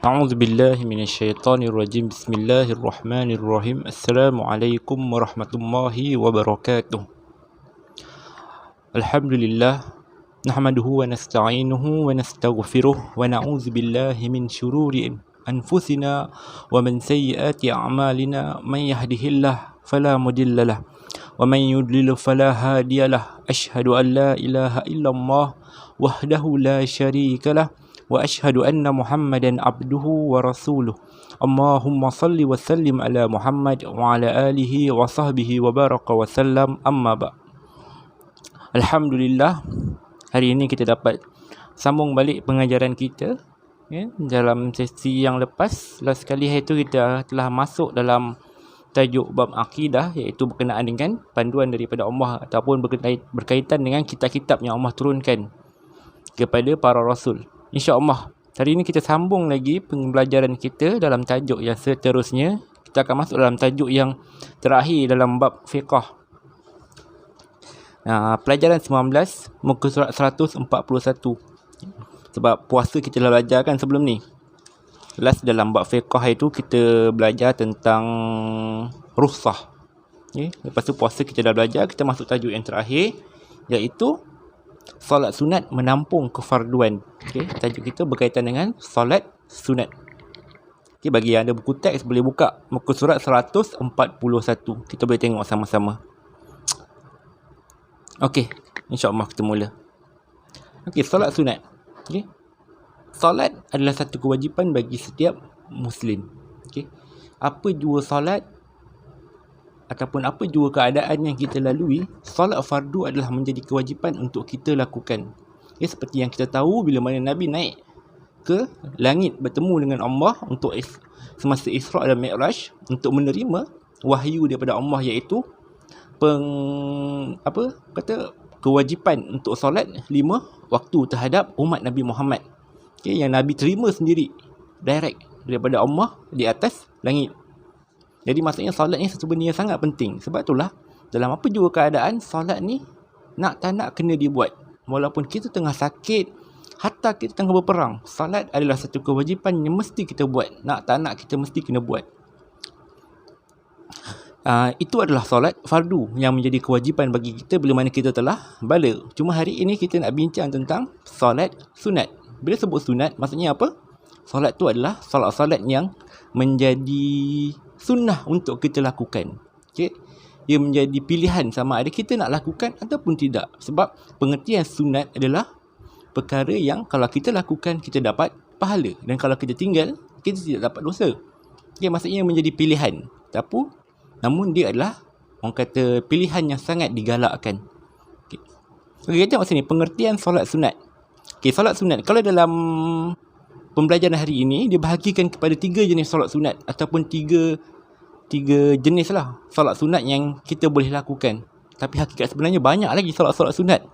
A'udzu billahi minasyaitonir rajim. Bismillahirrahmanirrahim. Assalamualaikum warahmatullahi wabarakatuh. Alhamdulillah nahmaduhu wa nasta'inuhu wa nastaghfiruh wa na'udzu billahi min syururi anfusina wa min sayyiati a'malina. Man yahdihillahu fala mudhillalah wa man yudlil fala hadiyalah. Asyhadu an la ilaha illallah wahdahu la syarikalah wa asyhadu anna Muhammadan abduhu wa rasuluh. Allahumma salli wa sallim ala Muhammad wa ala alihi wa sahbihi wa baraka wa sallam, amma ba'. Alhamdulillah, hari ini kita dapat sambung balik pengajaran kita dalam sesi yang lepas. Last kali itu kita telah masuk dalam tajuk bab akidah, iaitu berkenaan dengan panduan daripada Allah ataupun berkaitan dengan kitab-kitab yang Allah turunkan kepada para rasul. InsyaAllah, hari ini kita sambung lagi pembelajaran kita dalam tajuk yang seterusnya. Kita akan masuk dalam tajuk yang terakhir dalam bab fiqah. Pelajaran 19, muka surat 141. Sebab puasa kita dah belajar kan sebelum ni. Last dalam bab fiqah itu kita belajar tentang rukhsah. Lepas tu puasa kita dah belajar, kita masuk tajuk yang terakhir, iaitu solat sunat menampung kefarduan. Tajuk kita berkaitan dengan solat sunat. Bagi yang ada buku teks, boleh buka muka surat 141. Kita boleh tengok sama-sama. InsyaAllah kita mula. Solat sunat. Solat adalah satu kewajipan bagi setiap Muslim. Apa jua solat ataupun apa jua keadaan yang kita lalui, solat fardu adalah menjadi kewajipan untuk kita lakukan. Seperti yang kita tahu, bila mana Nabi naik ke langit bertemu dengan Allah untuk semasa Isra' dan Mi'raj, untuk menerima wahyu daripada Allah, iaitu kewajipan untuk solat 5 waktu terhadap umat Nabi Muhammad. Yang Nabi terima sendiri direct daripada Allah di atas langit. Jadi maksudnya solat ni satu benda yang sangat penting. Sebab itulah dalam apa jua keadaan, solat ni nak tak nak kena dibuat. Walaupun kita tengah sakit, hatta kita tengah berperang, solat adalah satu kewajipan yang mesti kita buat. Nak tak nak kita mesti kena buat. Itu adalah solat fardu yang menjadi kewajipan bagi kita bila mana kita telah baligh. Cuma hari ini kita nak bincang tentang solat sunat. Bila sebut sunat, maksudnya apa? Solat tu adalah solat-solat yang menjadi sunnah untuk kita lakukan. Ia menjadi pilihan sama ada kita nak lakukan ataupun tidak. Sebab pengertian sunat adalah perkara yang kalau kita lakukan, kita dapat pahala. Dan kalau kita tinggal, kita tidak dapat dosa. Maksudnya menjadi pilihan. Namun dia adalah, orang kata, pilihan yang sangat digalakkan. Kita tengok sini, pengertian solat sunat. Solat sunat, kalau dalam pembelajaran hari ini, dibahagikan kepada 3 jenis solat sunat. Ataupun tiga jenis lah solat sunat yang kita boleh lakukan. Tapi hakikat sebenarnya banyak lagi solat-solat sunat.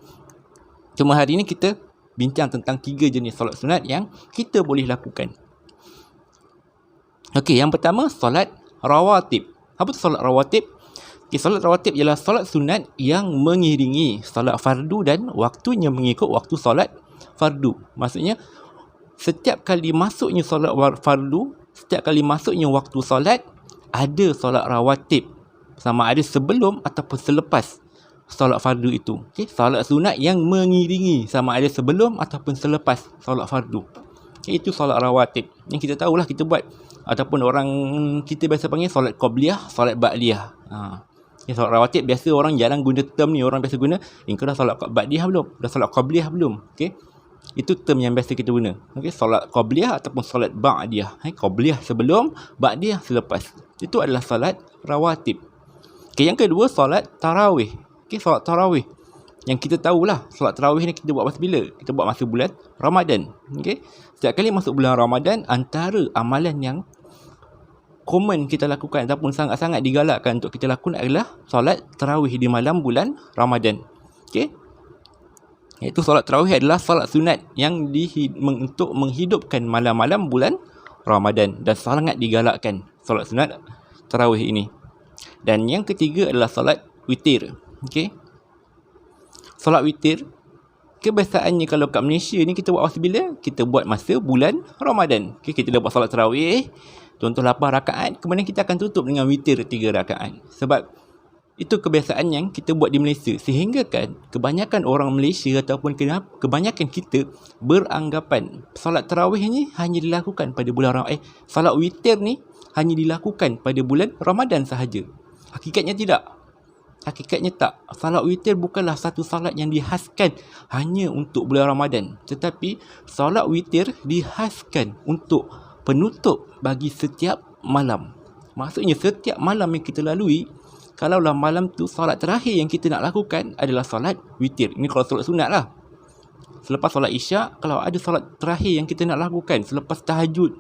Cuma hari ini kita bincang tentang 3 jenis solat sunat yang kita boleh lakukan. Yang pertama, solat rawatib. Apa tu solat rawatib? Solat rawatib ialah solat sunat yang mengiringi solat fardu dan waktunya mengikut waktu solat fardu. Maksudnya, setiap kali masuknya solat fardu, setiap kali masuknya waktu solat, ada solat rawatib, sama ada sebelum ataupun selepas solat fardu itu. Solat sunat yang mengiringi, sama ada sebelum ataupun selepas solat fardu. Itu solat rawatib yang kita tahulah kita buat, ataupun orang kita biasa panggil solat qabliyah, solat ba'diyah. Solat rawatib biasa orang jarang guna term ni. Orang biasa guna, kau dah solat ba'diyah belum? Dah solat qabliyah belum? Itu term yang biasa kita guna. Solat qabliyah ataupun solat ba'diyah. Qabliyah sebelum, ba'diyah selepas. Itu adalah solat rawatib. Yang kedua, solat tarawih. Solat tarawih yang kita tahulah, solat tarawih ni kita buat masa bila? Kita buat masa bulan Ramadan. Setiap kali masuk bulan Ramadan, antara amalan yang common kita lakukan ataupun sangat-sangat digalakkan untuk kita lakukan adalah solat tarawih di malam bulan Ramadan. Iaitu solat tarawih adalah solat sunat yang untuk menghidupkan malam-malam bulan Ramadan, dan sangat digalakkan solat sunat tarawih ini. Dan yang ketiga adalah solat witir. Solat witir kebiasaannya kalau kat Malaysia ni kita buat masa bila? Kita buat masa bulan Ramadan. Okay, kita dah buat solat tarawih, contoh 8 rakaat, kemudian kita akan tutup dengan witir 3 rakaat. Sebab itu kebiasaan yang kita buat di Malaysia. Sehingga kan kebanyakan orang Malaysia ataupun kebanyakan kita beranggapan solat tarawih ni hanya dilakukan pada bulan solat witir ni hanya dilakukan pada bulan Ramadan sahaja. Hakikatnya tidak. Hakikatnya tak. Salat witir bukanlah satu salat yang dihaskan hanya untuk bulan Ramadan. Tetapi salat witir dihaskan untuk penutup bagi setiap malam. Maksudnya setiap malam yang kita lalui, kalaulah malam tu salat terakhir yang kita nak lakukan adalah salat witir. Ini kalau salat sunat lah. Selepas salat isyak, kalau ada salat terakhir yang kita nak lakukan selepas tahajud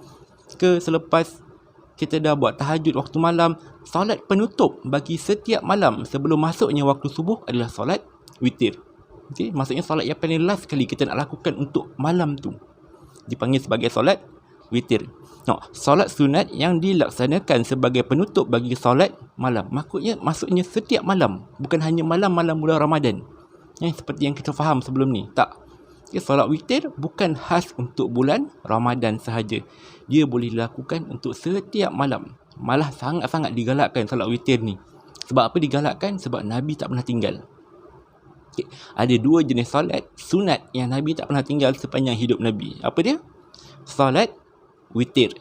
ke selepas kita dah buat tahajud waktu malam, solat penutup bagi setiap malam sebelum masuknya waktu subuh adalah solat witir. Okay? Maksudnya solat yang paling last sekali kita nak lakukan untuk malam tu dipanggil sebagai solat witir. Solat sunat yang dilaksanakan sebagai penutup bagi solat malam. Maksudnya setiap malam, bukan hanya malam-malam bulan Ramadan. Seperti yang kita faham sebelum ni. Tak. Solat witir bukan khas untuk bulan Ramadan sahaja. Dia boleh dilakukan untuk setiap malam. Malah sangat-sangat digalakkan solat witir ni. Sebab apa digalakkan? Sebab Nabi tak pernah tinggal. Ada 2 jenis solat sunat yang Nabi tak pernah tinggal sepanjang hidup Nabi. Apa dia? Solat witir.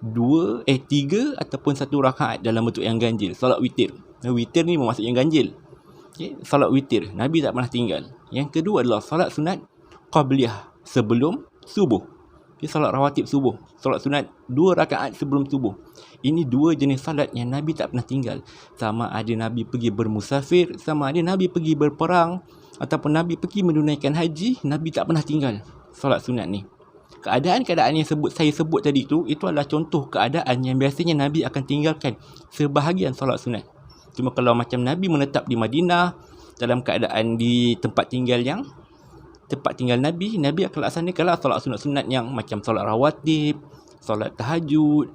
3 ataupun 1 rakaat dalam bentuk yang ganjil. Solat witir. Witir ni bermaksud yang ganjil. Solat witir. Nabi tak pernah tinggal. Yang kedua adalah solat sunat qabliyah, sebelum subuh. Solat rawatib subuh. Solat sunat 2 rakaat sebelum subuh. Ini 2 jenis salat yang Nabi tak pernah tinggal. Sama ada Nabi pergi bermusafir, sama ada Nabi pergi berperang, ataupun Nabi pergi menunaikan haji, Nabi tak pernah tinggal solat sunat ni. Keadaan-keadaan yang saya sebut tadi tu, itu adalah contoh keadaan yang biasanya Nabi akan tinggalkan sebahagian solat sunat. Cuma kalau macam Nabi menetap di Madinah, dalam keadaan di tempat tinggal Nabi akan laksanakanlah solat sunat-sunat yang macam solat rawatib, solat tahajud,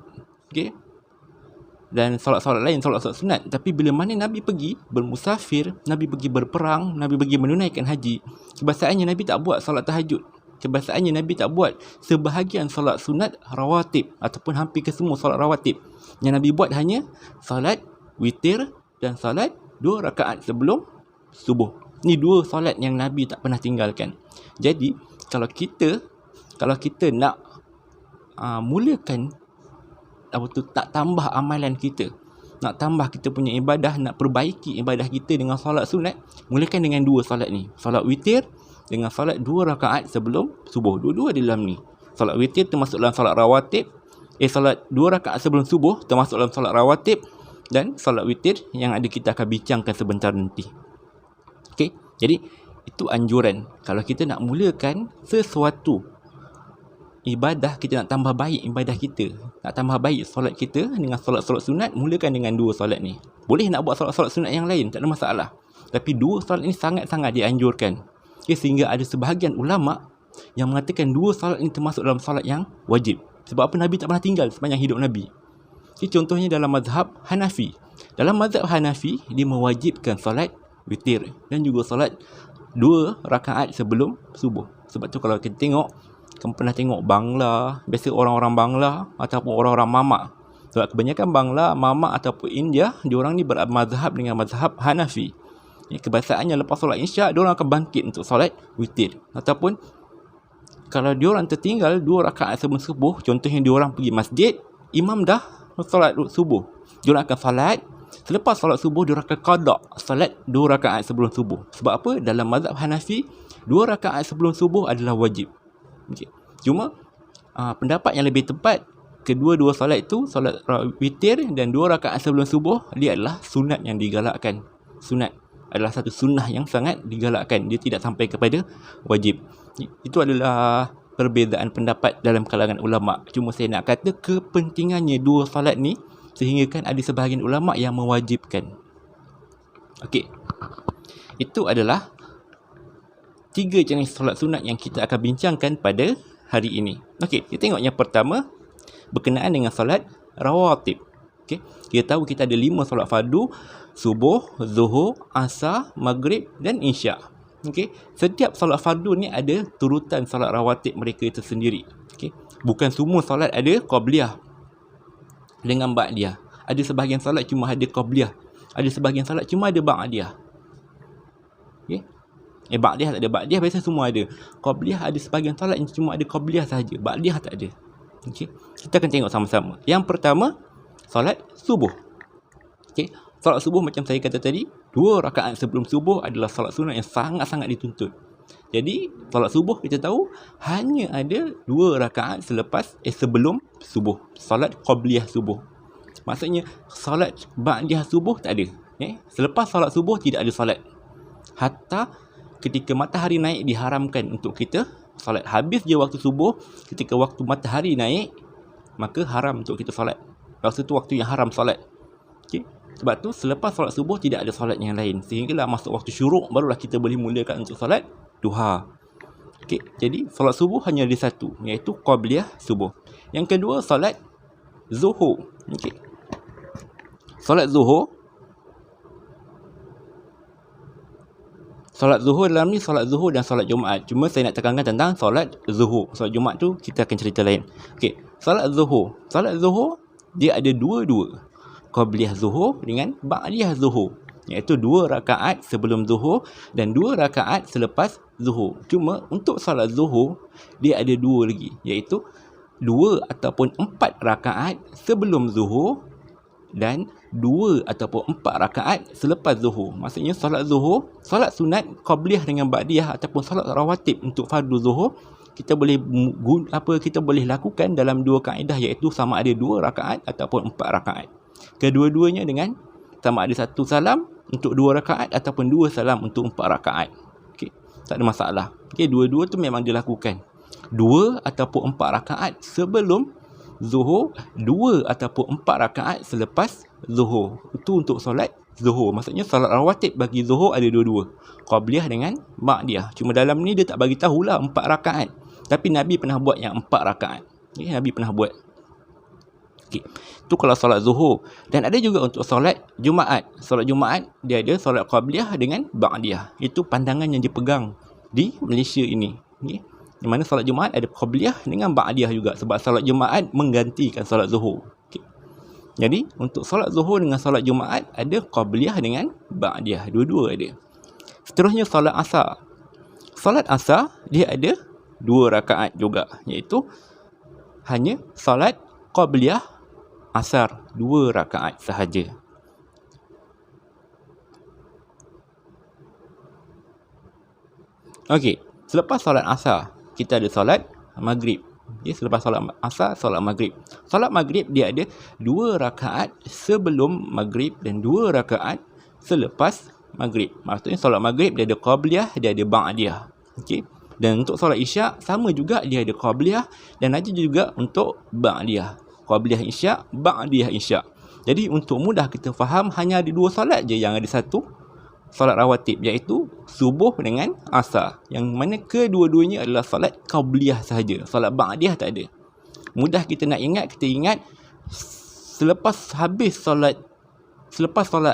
dan solat-solat lain, solat-solat sunat. Tapi bila mana Nabi pergi bermusafir, Nabi pergi berperang, Nabi pergi menunaikan haji, kebiasaannya Nabi tak buat solat tahajud. Kebiasaannya Nabi tak buat sebahagian solat sunat rawatib ataupun hampir ke semua solat rawatib. Yang Nabi buat hanya solat witir dan solat 2 rakaat sebelum subuh. Ni 2 solat yang Nabi tak pernah tinggalkan. Jadi kalau kita nak mulakan tak tambah amalan kita, nak tambah kita punya ibadah, nak perbaiki ibadah kita dengan solat sunat, mulakan dengan 2 solat ni. Solat witir dengan solat 2 rakaat sebelum subuh. Dua-dua di dalam ni. Solat witir termasuk dalam solat rawatib. Solat 2 rakaat sebelum subuh termasuk dalam solat rawatib, dan solat witir yang ada kita akan bincangkan sebentar nanti. Okey, jadi itu anjuran. Kalau kita nak mulakan sesuatu ibadah, kita nak tambah baik ibadah kita, nak tambah baik solat kita dengan solat-solat sunat, mulakan dengan 2 solat ni. Boleh nak buat solat-solat sunat yang lain, tak ada masalah. Tapi 2 solat ni sangat-sangat dianjurkan. Sehingga ada sebahagian ulama yang mengatakan 2 solat ni termasuk dalam solat yang wajib. Sebab apa? Nabi tak pernah tinggal sepanjang hidup Nabi. Contohnya dalam mazhab Hanafi. Dalam mazhab Hanafi, dia mewajibkan solat witir dan juga solat 2 rakaat sebelum subuh. Sebab tu kalau kita tengok, kamu pernah tengok Bangla, biasa orang-orang Bangla ataupun orang-orang Mamak. Sebab kebanyakan Bangla, Mamak ataupun India, diorang ni bermazhab dengan mazhab Hanafi. Kebiasaannya lepas solat isyak, diorang akan bangkit untuk solat witir. Ataupun kalau diorang tertinggal 2 rakaat sebelum subuh, contohnya diorang pergi masjid, imam dah solat subuh, diorang akan solat. Selepas solat subuh, diorang akan qada solat 2 rakaat sebelum subuh. Sebab apa? Dalam mazhab Hanafi, 2 rakaat sebelum subuh adalah wajib. Cuma pendapat yang lebih tepat, kedua-dua solat itu, solat witir dan 2 rakaat sebelum subuh, dia adalah sunat yang digalakkan. Sunat adalah satu sunnah yang sangat digalakkan. Dia tidak sampai kepada wajib. Itu adalah perbezaan pendapat dalam kalangan ulama. Cuma saya nak kata kepentingannya 2 solat ni, sehingga kan ada sebahagian ulama yang mewajibkan. Okey. Itu adalah 3 jenis solat sunat yang kita akan bincangkan pada hari ini. Okey, kita tengok yang pertama berkenaan dengan solat rawatib. Okey, kita tahu kita ada 5 solat fardu: subuh, zuhur, asar, maghrib dan isyak. Okey, setiap solat fardu ni ada turutan solat rawatib mereka itu sendiri. Okey, bukan semua solat ada qabliyah dengan ba'diyah. Ada sebahagian solat cuma ada qabliyah, ada sebahagian solat cuma ada ba'diyah. Okey, ba'diyah tak ada. Ba'diyah biasa semua ada. Qabliyah ada sebahagian solat yang cuma ada qabliyah sahaja, ba'diyah tak ada. Okey, kita akan tengok sama-sama. Yang pertama, solat subuh. Okey, solat subuh macam saya kata tadi, 2 rakaat sebelum subuh adalah solat sunat yang sangat-sangat dituntut. Jadi, solat subuh kita tahu hanya ada 2 rakaat sebelum subuh. Solat qabliyah subuh. Maksudnya, solat ba'diyah subuh tak ada. Selepas solat subuh tidak ada solat. Hatta ketika matahari naik diharamkan untuk kita solat. Habis je waktu subuh, ketika waktu matahari naik, maka haram untuk kita solat. Waktu tu waktu yang haram solat. Okay? Sebab tu selepas solat subuh tidak ada solat yang lain. Sehinggalah masuk waktu syuruk, barulah kita boleh mulakan untuk solat duha. Okay? Jadi solat subuh hanya ada satu, iaitu qabliyah subuh. Yang kedua, solat zuhur. Okay? Solat zuhur, solat zuhur dalam ni solat zuhur dan solat Jumaat. Cuma saya nak tekankan tentang solat zuhur. Solat Jumaat tu kita akan cerita lain. Okey, solat zuhur. Solat zuhur dia ada dua-dua. Qabliyah zuhur dengan ba'diyah zuhur. Iaitu 2 rakaat sebelum zuhur dan 2 rakaat selepas zuhur. Cuma untuk solat zuhur dia ada 2 lagi, iaitu 2 ataupun 4 rakaat sebelum zuhur dan 2 ataupun 4 rakaat selepas zuhur. Maksudnya solat zuhur, solat sunat qabliyah dengan ba'diyah ataupun solat rawatib untuk fardu zuhur, kita boleh lakukan dalam 2 kaedah, iaitu sama ada 2 rakaat ataupun 4 rakaat. Kedua-duanya dengan sama ada 1 salam untuk 2 rakaat ataupun 2 salam untuk 4 rakaat. Okey, tak ada masalah. Okey, dua-dua tu memang dilakukan. 2 ataupun 4 rakaat sebelum zuhur, 2 ataupun 4 rakaat selepas zuhur. Itu untuk solat zuhur. Maksudnya solat rawatib bagi zuhur ada dua-dua, qabliyah dengan ba'diyah. Cuma dalam ni dia tak bagi tahulah 4 rakaat. Tapi Nabi pernah buat yang 4 rakaat. Okay, Nabi pernah buat. Okay. Itu kalau solat zuhur. Dan ada juga untuk solat Jumaat. Solat Jumaat dia ada solat qabliyah dengan ba'diyah. Itu pandangan yang dipegang di Malaysia ini. Okay. Di mana solat Jumaat ada qabliyah dengan ba'diyah juga, sebab solat Jumaat menggantikan solat zuhur. Okay. Jadi untuk solat zuhur dengan solat Jumaat ada qabliyah dengan ba'diyah, dua-dua ada. Seterusnya solat asar. Solat asar dia ada 2 rakaat juga, iaitu hanya solat qabliyah asar 2 rakaat sahaja. Okey, selepas solat asar kita ada solat maghrib. Okay, selepas solat asar, solat maghrib. Solat maghrib dia ada 2 rakaat sebelum maghrib dan 2 rakaat selepas maghrib. Maksudnya solat maghrib dia ada qabliyah, dia ada ba'diyah. Okey. Dan untuk solat isyak sama juga, dia ada qabliyah dan ada juga untuk ba'diyah. Qabliyah isyak, ba'diyah isyak. Jadi untuk mudah kita faham, hanya ada 2 solat je yang ada satu solat rawatib, iaitu subuh dengan asar. Yang mana kedua-duanya adalah solat qabliyah sahaja. Solat ba'diyah tak ada. Mudah kita nak ingat, kita ingat selepas solat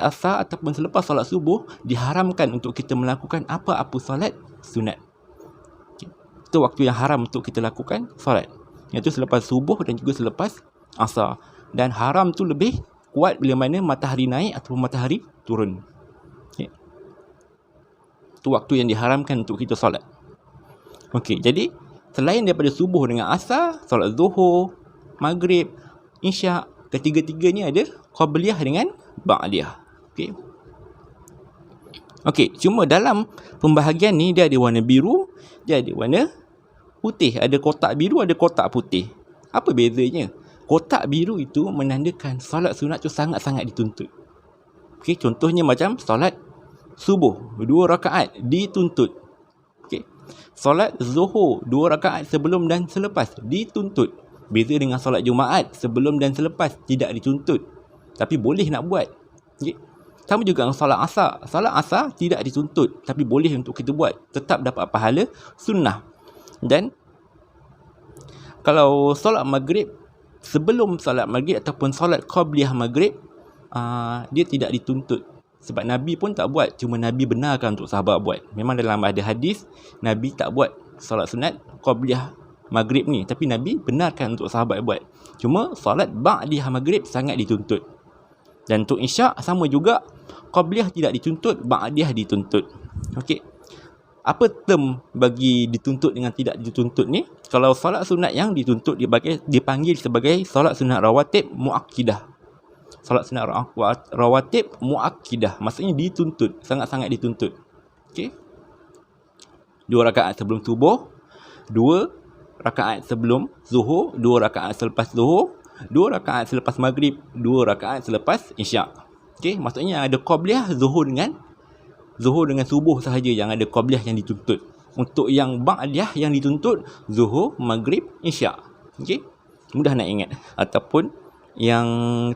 asar ataupun selepas solat subuh diharamkan untuk kita melakukan apa-apa solat sunat. Itu waktu yang haram untuk kita lakukan solat, iaitu selepas subuh dan juga selepas asar. Dan haram tu lebih kuat bila mana matahari naik ataupun matahari turun. Okay. Itu waktu yang diharamkan untuk kita solat. Okey, jadi selain daripada subuh dengan asar, solat zuhur, maghrib, isyak, ketiga-tiganya ada qabliyah dengan ba'diyah. Okey. Okey, cuma dalam pembahagian ni dia ada warna biru, dia ada warna putih. Ada kotak biru, ada kotak putih. Apa bezanya? Kotak biru itu menandakan solat sunat tu sangat-sangat dituntut. Okey, contohnya macam solat subuh 2 rakaat dituntut. Okey. Solat zuhur 2 rakaat sebelum dan selepas dituntut. Beza dengan solat Jumaat, sebelum dan selepas tidak dituntut, tapi boleh nak buat. Okey. Sama juga dengan solat asar. Solat asar tidak dituntut, tapi boleh untuk kita buat, tetap dapat pahala sunnah. Dan kalau solat maghrib, sebelum solat maghrib ataupun solat qabliyah maghrib, dia tidak dituntut Sebab Nabi pun tak buat, cuma Nabi benarkan untuk sahabat buat. Memang dalam ada hadis, Nabi tak buat solat sunat qabliyah maghrib ni, tapi Nabi benarkan untuk sahabat buat. Cuma solat ba'diyah maghrib sangat dituntut. Dan untuk isyak sama juga, qabliyah tidak dituntut, ba'diyah dituntut. Okey. Apa term bagi dituntut dengan tidak dituntut ni? Kalau solat sunat yang dituntut dipanggil sebagai solat sunat rawatib muakkidah. Solat sunat rawatib muakkidah, maksudnya dituntut, sangat-sangat dituntut. Okey. 2 rakaat sebelum subuh, 2 rakaat sebelum zuhur, 2 rakaat selepas zuhur, 2 rakaat selepas maghrib, 2 rakaat selepas isyak. Okey, maksudnya ada qabliyah zuhur dengan subuh sahaja yang ada qabliyah yang dituntut. Untuk yang ba'diyah yang dituntut zuhur, maghrib, isyak. Okey, mudah nak ingat. Ataupun yang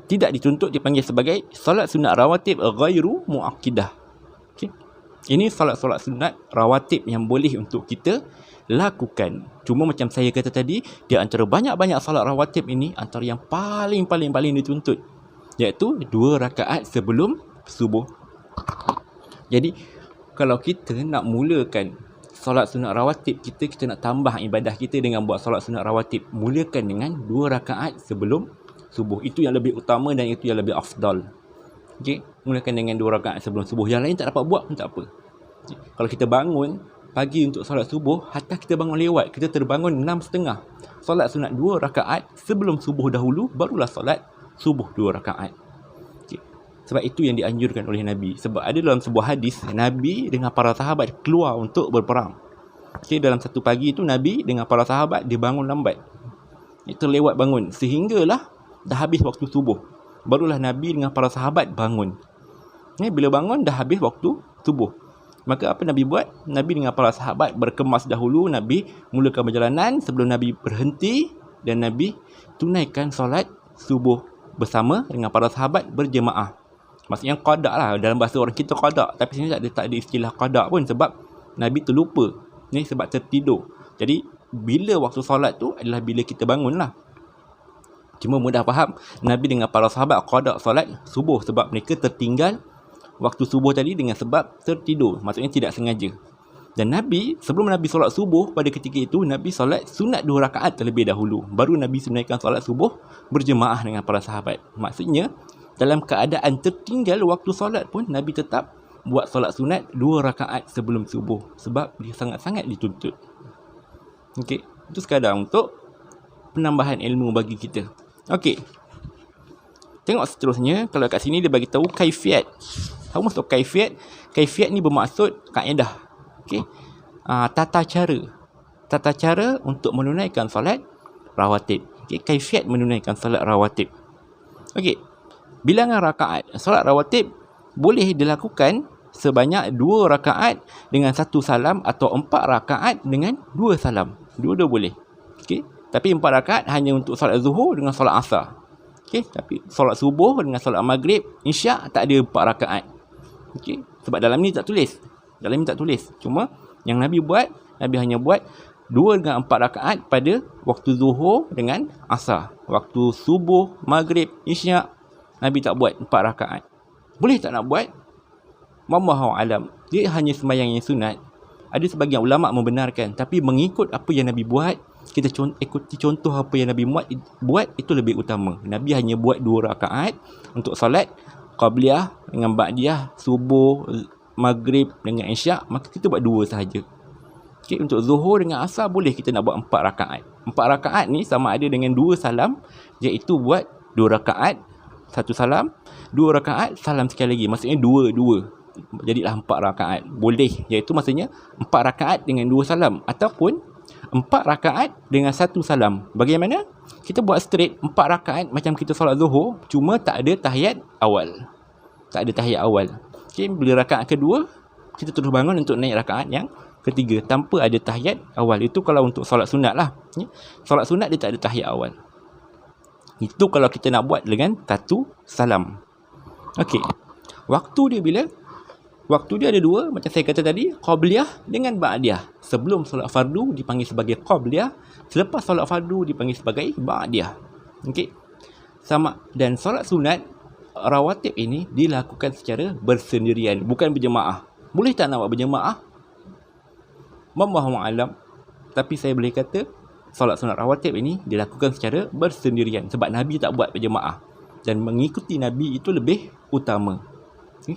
tidak dituntut dipanggil sebagai solat sunat rawatib ghairu muakkidah. Okey, ini solat-solat sunat rawatib yang boleh untuk kita lakukan. Cuma macam saya kata tadi, di antara banyak-banyak solat rawatib ini, antara yang paling dituntut, iaitu 2 rakaat sebelum subuh. Jadi kalau kita nak mulakan solat sunat rawatib kita nak tambah ibadah kita dengan buat solat sunat rawatib, mulakan dengan 2 rakaat sebelum subuh. Itu yang lebih utama dan itu yang lebih afdal. Okey, mulakan dengan 2 rakaat sebelum subuh. Yang lain tak dapat buat pun tak apa. Okay. Kalau kita bangun pagi untuk solat subuh, hatta kita bangun lewat, kita terbangun 6.30, solat sunat 2 rakaat sebelum subuh dahulu, barulah solat subuh 2 rakaat. Sebab itu yang dianjurkan oleh Nabi. Sebab ada dalam sebuah hadis, Nabi dengan para sahabat keluar untuk berperang. Okay, dalam satu pagi itu Nabi dengan para sahabat dia bangun lambat. Itu lewat bangun. Sehinggalah dah habis waktu subuh. Barulah Nabi dengan para sahabat bangun. Bila bangun dah habis waktu subuh. Maka apa Nabi buat? Nabi dengan para sahabat berkemas dahulu. Nabi mulakan perjalanan sebelum Nabi berhenti. Dan Nabi tunaikan solat subuh bersama dengan para sahabat berjemaah. Maksudnya qada lah, dalam bahasa orang kita qada, tapi sini tak ada istilah qada pun sebab Nabi terlupa ni, sebab tertidur. Jadi bila waktu solat tu adalah bila kita bangun lah. Cuma mudah faham, Nabi dengan para sahabat qada solat subuh sebab mereka tertinggal waktu subuh tadi dengan sebab tertidur, maksudnya tidak sengaja. Dan Nabi, sebelum Nabi solat subuh pada ketika itu, Nabi solat sunat 2 rakaat terlebih dahulu, baru Nabi sunaikan solat subuh berjemaah dengan para sahabat. Maksudnya dalam keadaan tertinggal waktu solat pun Nabi tetap buat solat sunat 2 rakaat sebelum subuh sebab dia sangat-sangat dituntut. Okey, itu sekadar untuk penambahan ilmu bagi kita. Okey. Tengok seterusnya, kalau kat sini dia bagi tahu kaifiat. Kamu tahu kaifiat? Kaifiat ni bermaksud kaedah. Okey. Tata cara untuk menunaikan solat rawatib. Okey, kaifiat menunaikan solat rawatib. Okey. Bilangan rakaat solat rawatib boleh dilakukan sebanyak 2 rakaat dengan 1 salam atau 4 rakaat dengan 2 salam. Dua-dua boleh. Okey. Tapi 4 rakaat hanya untuk solat zuhur dengan solat asar. Okey, tapi solat subuh dengan solat maghrib, isyak tak ada 4 rakaat. Okey, sebab dalam ni tak tulis. Cuma yang Nabi buat, Nabi hanya buat 2 dengan 4 rakaat pada waktu zuhur dengan asar. Waktu subuh, maghrib, isyak Nabi tak buat 4 rakaat. Boleh tak nak buat? Wallahu alam. Dia hanya sembahyang yang sunat. Ada sebagian ulama membenarkan, tapi mengikut apa yang Nabi buat, kita ikuti contoh apa yang Nabi buat itu lebih utama. Nabi hanya buat 2 rakaat untuk solat qabliyah dengan ba'diyah, subuh, maghrib dengan isyak, maka kita buat 2 sahaja. Okay, untuk zuhur dengan asar boleh kita nak buat 4 rakaat. 4 rakaat ni sama ada dengan 2 salam, iaitu buat 2 rakaat 1 salam, 2 rakaat salam sekali lagi, maksudnya 2 jadilah 4 rakaat. Boleh, iaitu maksudnya 4 rakaat dengan 2 salam ataupun 4 rakaat dengan 1 salam. Bagaimana? Kita buat straight 4 rakaat macam kita solat zuhur, cuma tak ada tahiyat awal. Okay, bila rakaat kedua kita terus bangun untuk naik rakaat yang ketiga tanpa ada tahiyat awal. Itu kalau untuk solat sunat lah. Solat sunat dia tak ada tahiyat awal. Itu kalau kita nak buat dengan 1 salam. Okey. Waktu dia bila? Waktu dia ada 2, macam saya kata tadi, qabliyah dengan ba'diyah. Sebelum solat fardu dipanggil sebagai qabliyah, selepas solat fardu dipanggil sebagai ba'diyah. Okey. Sama, dan solat sunat rawatib ini dilakukan secara bersendirian, bukan berjemaah. Boleh tak nak buat berjemaah? Wallahu a'lam. Tapi saya boleh kata solat sunat rawatib ini dilakukan secara bersendirian sebab Nabi tak buat berjemaah, dan mengikuti Nabi itu lebih utama.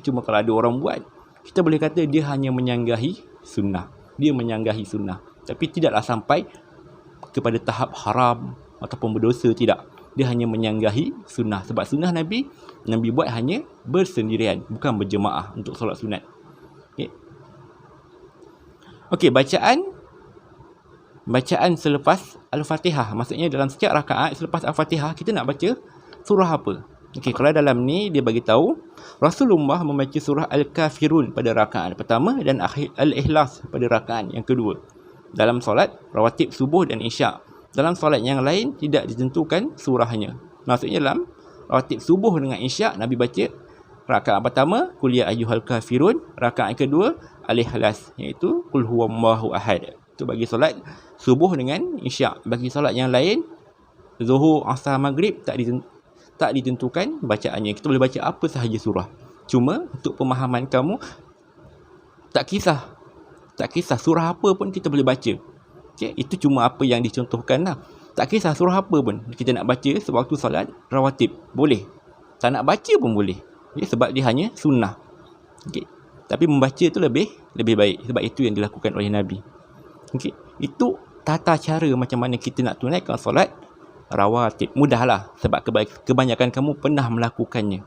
Cuma kalau ada orang buat, kita boleh kata dia hanya menyanggahi sunnah. Dia menyanggahi sunnah, tapi tidaklah sampai kepada tahap haram ataupun berdosa, tidak. Dia hanya menyanggahi sunnah. Sebab sunnah Nabi buat hanya bersendirian, bukan berjemaah untuk solat sunat. Okey, bacaan selepas Al-Fatihah. Maksudnya dalam setiap rakaat selepas Al-Fatihah kita nak baca surah apa? Okey, kalau dalam ni dia bagi tahu Rasulullah membaca surah Al-Kafirun pada rakaat pertama dan Al-Ikhlas pada rakaat yang kedua. Dalam solat rawatib subuh dan isyak. Dalam solat yang lain tidak ditentukan surahnya. Maksudnya dalam rawatib subuh dengan isyak Nabi baca rakaat pertama Qul ya ayyuhal kafirun, rakaat kedua Al-Ikhlas, iaitu Qul huwallahu ahad. Itu bagi solat subuh dengan isyak. Bagi solat yang lain, Zuhur, Asar, Maghrib tak ditentukan bacaannya. Kita boleh baca apa sahaja surah. Cuma untuk pemahaman kamu, tak kisah surah apa pun kita boleh baca. Okay? Itu cuma apa yang dicontohkan lah. Tak kisah surah apa pun kita nak baca sewaktu solat rawatib, boleh. Tak nak baca pun boleh. Okay? Sebab dia hanya sunnah. Okay? Tapi membaca tu lebih baik. Sebab itu yang dilakukan oleh Nabi. Okay? Itu tata cara macam mana kita nak tunaikan solat rawatib. Mudahlah sebab kebanyakan kamu pernah melakukannya.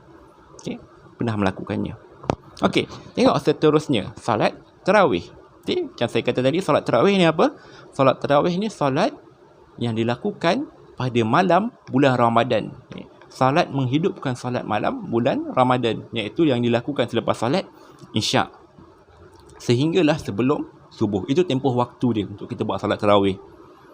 Okay? Pernah melakukannya. Okey, tengok seterusnya, solat tarawih. Okay? Macam saya kata tadi, solat tarawih ni apa? Solat tarawih ni solat yang dilakukan pada malam bulan Ramadan. Okay? Solat menghidupkan solat malam bulan Ramadan, iaitu yang dilakukan selepas solat isyak sehinggalah sebelum subuh. Itu tempoh waktu dia untuk kita buat solat tarawih.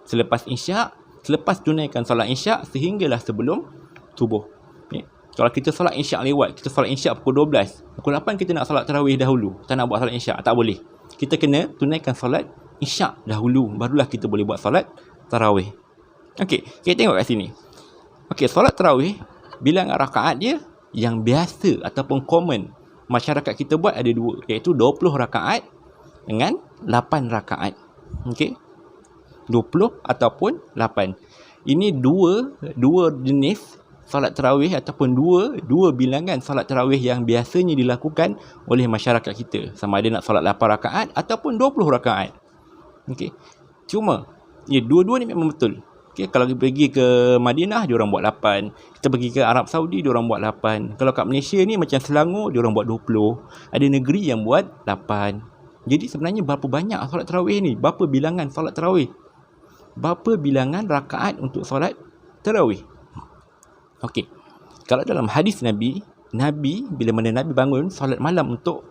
Selepas isyak, selepas tunaikan solat isyak sehinggalah sebelum subuh. Okay? Kalau kita solat isyak lewat, kita solat isyak pukul 12, pukul 8 kita nak solat tarawih dahulu, tak nak buat solat isyak, tak boleh. Kita kena tunaikan solat isyak dahulu, barulah kita boleh buat solat tarawih. Okey, kita tengok kat sini. Okey, solat tarawih, bilangan rakaat dia yang biasa ataupun common masyarakat kita buat ada dua, iaitu 20 rakaat dengan 8 rakaat. Okey, 20 ataupun 8. Ini dua jenis solat tarawih ataupun dua bilangan solat tarawih yang biasanya dilakukan oleh masyarakat kita. Sama ada nak solat 8 rakaat ataupun 20 rakaat. Okey. Cuma dua-dua ni memang betul. Okey, kalau kita pergi ke Madinah diorang buat 8. Kita pergi ke Arab Saudi diorang buat 8. Kalau kat Malaysia ni macam Selangor diorang buat 20. Ada negeri yang buat 8. Jadi sebenarnya berapa banyak solat tarawih ni? Berapa bilangan solat tarawih? Berapa bilangan rakaat untuk solat tarawih? Okey. Kalau dalam hadis Nabi bila mana Nabi bangun solat malam untuk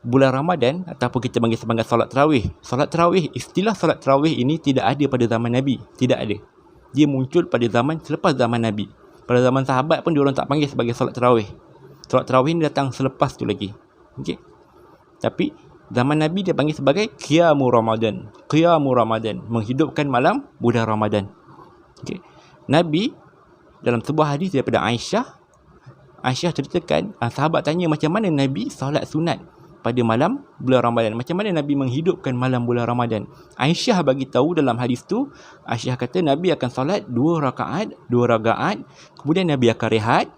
bulan Ramadan ataupun kita panggil sebagai solat tarawih. Solat tarawih, istilah solat tarawih ini tidak ada pada zaman Nabi, tidak ada. Dia muncul pada zaman selepas zaman Nabi. Pada zaman sahabat pun diorang tak panggil sebagai solat tarawih. Solat tarawih ni datang selepas tu lagi. Okey. Tapi zaman Nabi dia panggil sebagai Qiyamul Ramadan. Qiyamul Ramadan, menghidupkan malam bulan Ramadan. Okey. Nabi dalam sebuah hadis daripada Aisyah ceritakan, sahabat tanya macam mana Nabi solat sunat pada malam bulan Ramadan. Macam mana Nabi menghidupkan malam bulan Ramadan? Aisyah bagi tahu dalam hadis tu, Aisyah kata Nabi akan solat 2 rakaat, kemudian Nabi akan rehat,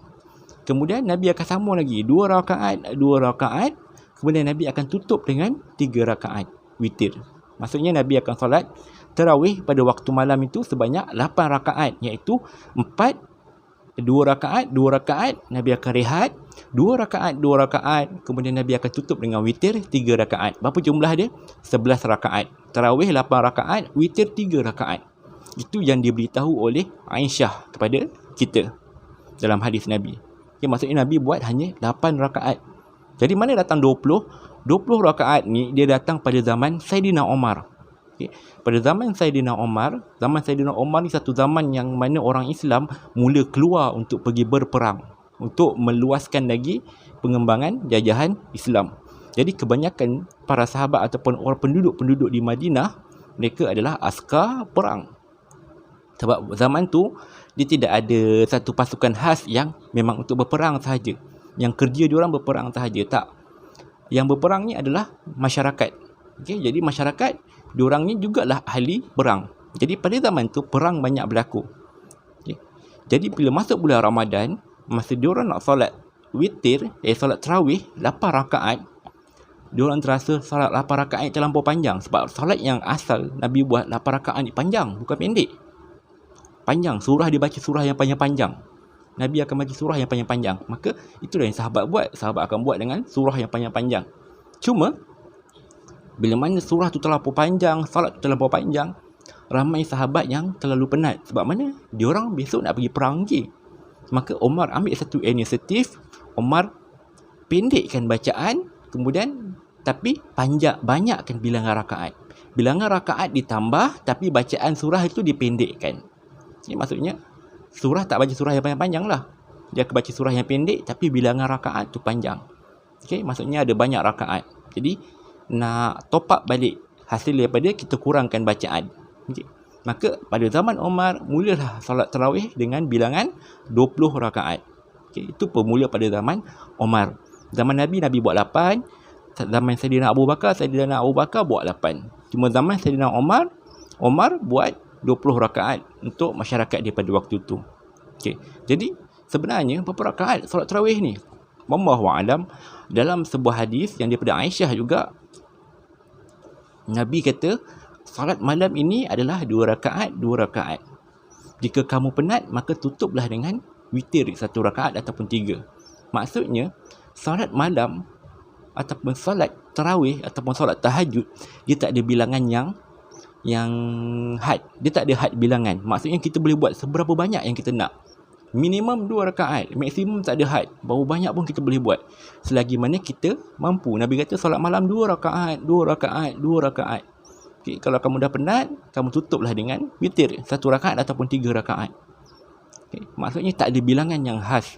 kemudian Nabi akan sambung lagi 2 rakaat, kemudian Nabi akan tutup dengan 3 rakaat witir. Maksudnya Nabi akan solat tarawih pada waktu malam itu sebanyak 8 rakaat, iaitu 2 rakaat, Nabi akan rehat, 2 rakaat, kemudian Nabi akan tutup dengan witir 3 rakaat. Berapa jumlah dia? 11 rakaat. Tarawih 8 rakaat, witir 3 rakaat. Itu yang diberitahu oleh Aisyah kepada kita dalam hadis Nabi. Okay, maksudnya Nabi buat hanya 8 rakaat. Jadi mana datang 20? 20 rakaat ni dia datang pada zaman Saidina Umar. Okay. Pada zaman Saidina Umar ni satu zaman yang mana orang Islam mula keluar untuk pergi berperang, untuk meluaskan lagi pengembangan jajahan Islam. Jadi kebanyakan para sahabat ataupun orang penduduk di Madinah, mereka adalah askar perang. Sebab zaman tu dia tidak ada satu pasukan khas yang memang untuk berperang sahaja, yang kerja diorang berperang sahaja. Tak, yang berperang ni adalah masyarakat. Jadi masyarakat diorang ni jugalah ahli perang. Jadi pada zaman tu perang banyak berlaku. Jadi bila masuk bulan Ramadan, masa diorang nak solat witir, solat tarawih 8 rakaat, diorang terasa solat 8 rakaat terlampau panjang. Sebab solat yang asal Nabi buat 8 rakaat ni panjang, bukan pendek. Panjang, surah dia baca surah yang panjang-panjang. Nabi akan baca surah yang panjang-panjang. Maka itulah yang sahabat buat. Sahabat akan buat dengan surah yang panjang-panjang. Cuma bila mana surah tu terlalu panjang, solat tu terlalu panjang, ramai sahabat yang terlalu penat. Sebab mana? Diorang besok nak pergi perang je. Maka Umar ambil satu inisiatif. Umar pendekkan bacaan, kemudian tapi banyakkan bilangan rakaat. Bilangan rakaat ditambah, tapi bacaan surah itu dipendekkan. Ini maksudnya surah tak baca surah yang panjang-panjang lah. Dia akan baca surah yang pendek, tapi bilangan rakaat tu panjang. Maksudnya ada banyak rakaat. Jadi nak top up balik hasil daripada kita kurangkan bacaan. Maka pada zaman Umar, mulalah salat tarawih dengan bilangan 20 rakaat. Itu bermula pada zaman Umar. Zaman Nabi buat 8. Zaman Sayyidina Abu Bakar buat 8. Cuma zaman Sayyidina Umar buat 20 rakaat untuk masyarakat dia pada waktu tu. Jadi sebenarnya berapa rakaat solat tarawih ni? Wallahu a'lam. Dalam sebuah hadis yang daripada Aisyah juga, Nabi kata solat malam ini adalah 2 rakaat. Jika kamu penat, maka tutuplah dengan witir 1 rakaat ataupun 3. Maksudnya solat malam ataupun solat tarawih ataupun solat tahajud, dia tak ada bilangan yang had. Dia tak ada had bilangan. Maksudnya kita boleh buat seberapa banyak yang kita nak. Minimum 2 rakaat, maksimum tak ada had. Berapa banyak pun kita boleh buat selagi mana kita mampu. Nabi kata solat malam 2 rakaat. Kalau kamu dah penat, kamu tutuplah dengan witir 1 rakaat ataupun 3 rakaat. Maksudnya tak ada bilangan yang khas.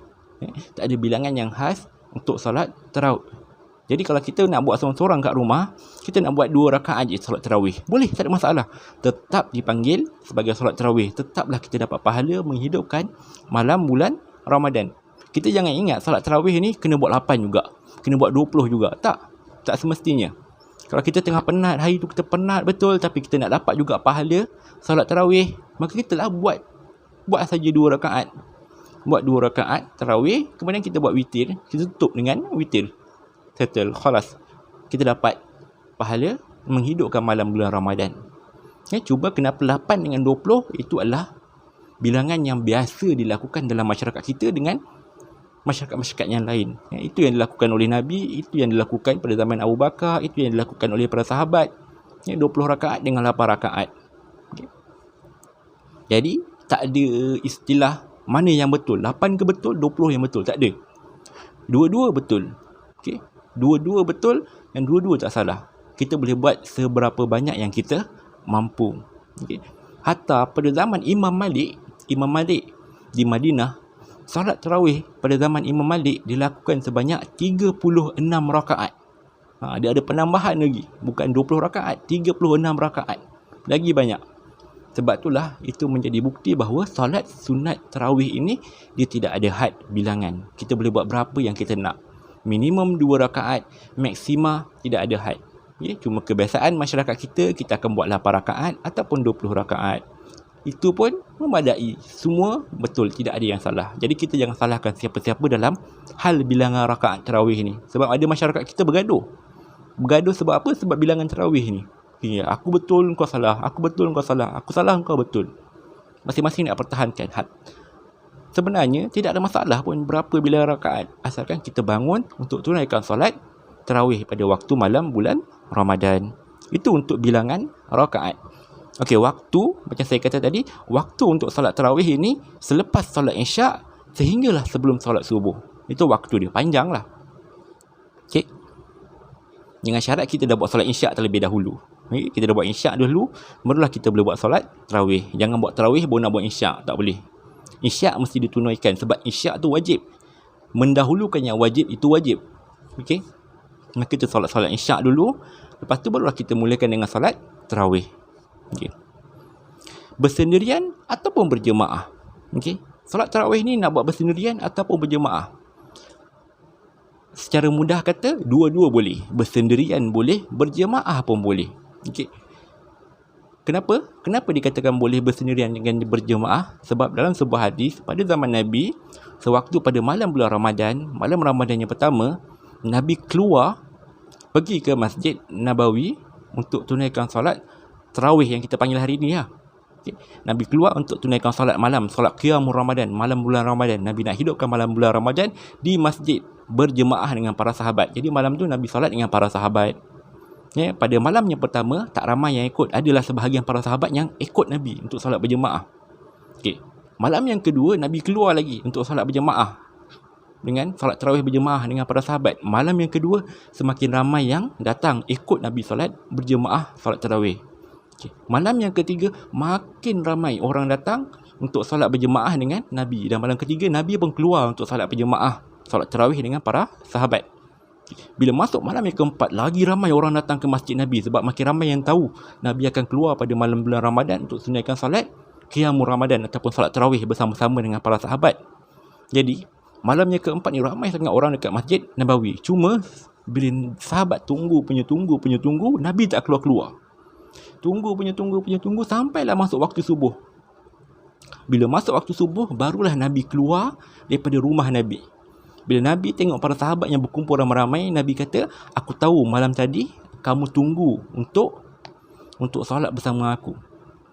Tak ada bilangan yang khas untuk solat tarawih. Jadi kalau kita nak buat seorang-seorang kat rumah, kita nak buat 2 rakaat je solat tarawih, boleh, tak ada masalah. Tetap dipanggil sebagai solat tarawih. Tetaplah kita dapat pahala menghidupkan malam bulan Ramadan. Kita jangan ingat solat tarawih ni kena buat 8 juga, kena buat 20 juga. Tak semestinya. Kalau kita tengah penat, hari tu kita penat betul, tapi kita nak dapat juga pahala solat tarawih, maka kita lah buat saja 2 rakaat. Buat 2 rakaat tarawih, kemudian kita buat witir, kita tutup dengan witir. Settle, khalas. Kita dapat pahala menghidupkan malam bulan Ramadan. Cuba kenapa 8 dengan 20 itu adalah bilangan yang biasa dilakukan dalam masyarakat kita dengan masyarakat-masyarakat yang lain. Itu yang dilakukan oleh Nabi, itu yang dilakukan pada zaman Abu Bakar, itu yang dilakukan oleh para sahabat. 20 rakaat dengan 8 rakaat. Jadi tak ada istilah mana yang betul, 8 ke betul, 20 yang betul, tak ada. Dua-dua betul. Dua-dua betul dan dua-dua tak salah. Kita boleh buat seberapa banyak yang kita mampu. Hatta pada zaman Imam Malik di Madinah, solat tarawih pada zaman Imam Malik dilakukan sebanyak 36 rakaat. Dia ada penambahan lagi, bukan 20 rakaat, 36 rakaat. Lagi banyak. Sebab itulah itu menjadi bukti bahawa solat sunat tarawih ini dia tidak ada had bilangan. Kita boleh buat berapa yang kita nak. Minimum 2 rakaat, maksima tidak ada had. Cuma kebiasaan masyarakat kita akan buat 8 rakaat ataupun 20 rakaat. Itu pun memadai. Semua betul, tidak ada yang salah. Jadi kita jangan salahkan siapa-siapa dalam hal bilangan rakaat tarawih ni. Sebab ada masyarakat kita bergaduh. Bergaduh sebab apa? Sebab bilangan tarawih ni. Aku betul, kau salah. Aku betul, kau salah. Aku salah, kau betul. Masing-masing nak pertahankan had. Sebenarnya tidak ada masalah pun berapa bilangan rakaat, asalkan kita bangun untuk tunaikan solat tarawih pada waktu malam bulan Ramadan. Itu untuk bilangan rakaat. Okey, waktu macam saya kata tadi, waktu untuk solat tarawih ini selepas solat Isyak sehinggalah sebelum solat subuh. Itu waktu dia panjang lah. Okey. Dengan syarat kita dah buat solat Isyak terlebih dahulu. Kita dah buat Isyak dulu, barulah kita boleh buat solat tarawih. Jangan buat tarawih baru nak buat Isyak, tak boleh. Isyak mesti ditunaikan sebab Isyak tu wajib. Mendahulukan yang wajib itu wajib. Okey. Maka kita solat Isyak dulu, lepas tu barulah kita mulakan dengan solat tarawih. Okey. bersendirian ataupun berjemaah. Okey, solat tarawih ni nak buat bersendirian ataupun berjemaah. Secara mudah kata, dua-dua boleh. Bersendirian boleh, berjemaah pun boleh. Okey. Kenapa? Kenapa dikatakan boleh bersendirian dengan berjemaah? Sebab dalam sebuah hadis pada zaman Nabi, sewaktu pada malam bulan malam Ramadan yang pertama, Nabi keluar pergi ke Masjid Nabawi untuk tunaikan solat tarawih yang kita panggil hari ini lah. Okay. Nabi keluar untuk tunaikan solat malam, solat qiyamul Ramadan, malam bulan Ramadan. Nabi nak hidupkan malam bulan Ramadan di masjid berjemaah dengan para sahabat. Jadi malam tu Nabi solat dengan para sahabat. Ya, pada malam yang pertama tak ramai yang ikut, adalah sebahagian para sahabat yang ikut Nabi untuk solat berjemaah. Okey. Malam yang kedua Nabi keluar lagi untuk solat berjemaah dengan solat tarawih berjemaah dengan para sahabat. Malam yang kedua semakin ramai yang datang ikut Nabi solat berjemaah solat tarawih. Okay. Malam yang ketiga makin ramai orang datang untuk solat berjemaah dengan Nabi, dan malam ketiga Nabi pun keluar untuk solat berjemaah solat tarawih dengan para sahabat. Bila masuk malam yang keempat, lagi ramai orang datang ke masjid Nabi, sebab makin ramai yang tahu Nabi akan keluar pada malam bulan Ramadan untuk tunaikan solat qiyamul Ramadan ataupun solat tarawih bersama-sama dengan para sahabat. Jadi malam yang keempat ni ramai sangat orang dekat Masjid Nabawi. Cuma bila sahabat tunggu, Nabi tak keluar-keluar. Tunggu sampailah masuk waktu subuh. Bila masuk waktu subuh, barulah Nabi keluar daripada rumah Nabi. Bila Nabi tengok para sahabat yang berkumpul ramai-ramai, Nabi kata, aku tahu malam tadi kamu tunggu untuk solat bersama aku.